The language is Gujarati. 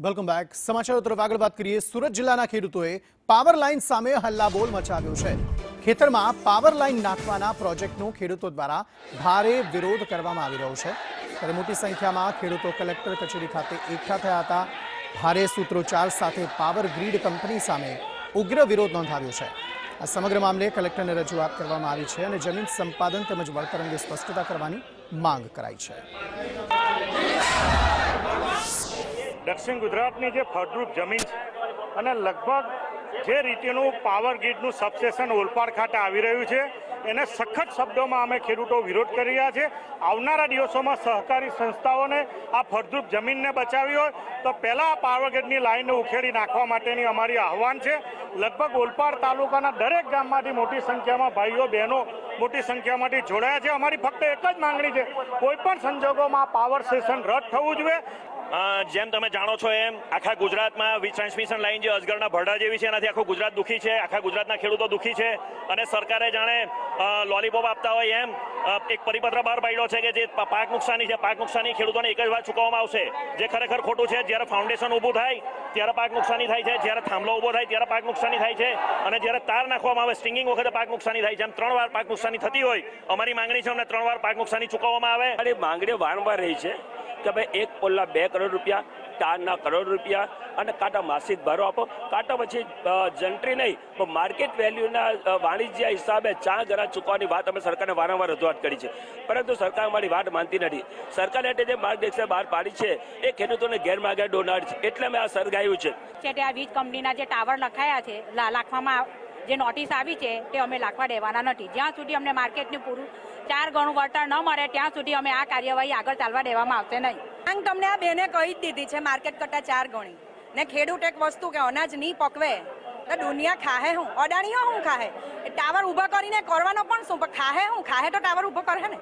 Welcome back. સમાચારો તરફ આગળ વાત કરીએ. સુરત જિલ્લાના ખેડૂતોએ પાવર લાઇન સામે હલ્લાબોલ મચાવ્યો છે. ખેતરમાં પાવર લાઇન નાખવાના પ્રોજેક્ટનો ખેડૂતો દ્વારા ભારે વિરોધ કરવામાં આવી રહ્યો છે. ત્યારે મોટી સંખ્યામાં ખેડૂતો કલેક્ટર કચેરી ખાતે એકઠા થયા હતા. ભારે સૂત્રોચ્ચાર સાથે પાવર ગ્રીડ કંપની સામે ઉગ્ર વિરોધ નોંધાવ્યો છે. આ સમગ્ર મામલે કલેક્ટરને રજૂઆત કરવામાં આવી છે અને જમીન સંપાદન તેમજ વળતર અંગે સ્પષ્ટતા કરવાની માંગ કરાઈ છે. દક્ષિણ ગુજરાતની જે ફળદ્રુપ જમીન છે અને લગભગ જે રીતેનું પાવર ગ્રીડનું સબસ્ટેશન ઓલપાડ ખાતે આવી રહ્યું છે એને સખત શબ્દોમાં અમે ખેડૂતો વિરોધ કરી રહ્યા છે. આવનારા દિવસોમાં સહકારી સંસ્થાઓને આ ફળદ્રુપ જમીનને બચાવી હોય તો પહેલાં આ પાવર ગ્રીડની લાઇનને ઉખેડી નાખવા માટેની અમારી આહવાન છે. લગભગ ઓલપાડ તાલુકાના દરેક ગામમાંથી મોટી સંખ્યામાં ભાઈઓ બહેનો મોટી સંખ્યામાંથી જોડાયા છે. અમારી ફક્ત એક જ માંગણી છે, કોઈ પણ સંજોગોમાં આ પાવર સ્ટેશન રદ થવું જોઈએ. જેમ તમે જાણો છો એમ આખા ગુજરાતમાં વીજ ટ્રાન્સમિશન લાઇન જે અજગરના ભરડા જેવી છે એનાથી આખું ગુજરાત દુઃખી છે. આખા ગુજરાતના ખેડૂતો દુઃખી છે અને સરકારે જાણે લોલીપોપ આપતા હોય એમ એક પરિપત્ર બહાર પાડ્યો છે કે જે પાક નુકસાની છે, પાક નુકસાની ખેડૂતોને એક જ વાર ચૂકવવામાં આવશે, જે ખરેખર ખોટું છે. જ્યારે ફાઉન્ડેશન ઊભું થાય ત્યારે પાક નુકસાની થાય છે, જ્યારે થાંભલો ઊભો થાય ત્યારે પાક નુકસાની થાય છે અને જ્યારે તાર નાખવામાં આવે સ્ટિંગિંગ વખતે પાક નુકસાની થાય છે. એમ 3 વાર પાક નુકસાની થતી હોય. અમારી માંગણી છે અમને 3 વાર પાક નુકસાની ચૂકવવામાં આવે. માંગણી વારંવાર રહી છે કે ભાઈ એક પોલના 2 કરોડ રૂપિયા, તારના કરોડ રૂપિયા અને કાંટા માસિક ભાડો આપો, કાંટા પછી જંત્રી નહીં પણ માર્કેટ વેલ્યુના વાણિજ્ય હિસાબે 4 ગણા ચૂકવવાની વાત અમે સરકારને વારંવાર રજૂઆત કરી છે, પરંતુ સરકાર અમારી વાત માનતી નથી. સરકારે જે માર્ગદર્શિકા બહાર પાડી છે એ ખેડૂતોને ગેરમાર્ગે દોરનાર છે, એટલે અમે આ સર્ગાયું છે. આ વીજ કંપનીના જે ટાવર લખાયા છે, લાખવામાં જે નોટિસ આવી છે તે અમે લાખવા દેવાના નથી. જ્યાં સુધી અમને માર્કેટનું પૂરું 4 ગણું વળતર ન મળે ત્યાં સુધી અમે આ કાર્યવાહી આગળ ચાલવા દેવામાં આવશે નહીં. માંગ તમને આ બેને કહી જ દીધી છે, માર્કેટ કરતા 4 ગણી. ને ખેડૂત એક વસ્તુ કે અનાજ નહીં પકવે તો દુનિયા ખાહે હું, અડાણીઓ હું ખાહે. ટાવર ઊભા કરીને કરવાનો પણ શું, પણ ખાહે હું, ખાહે તો ટાવર ઊભો કરે ને.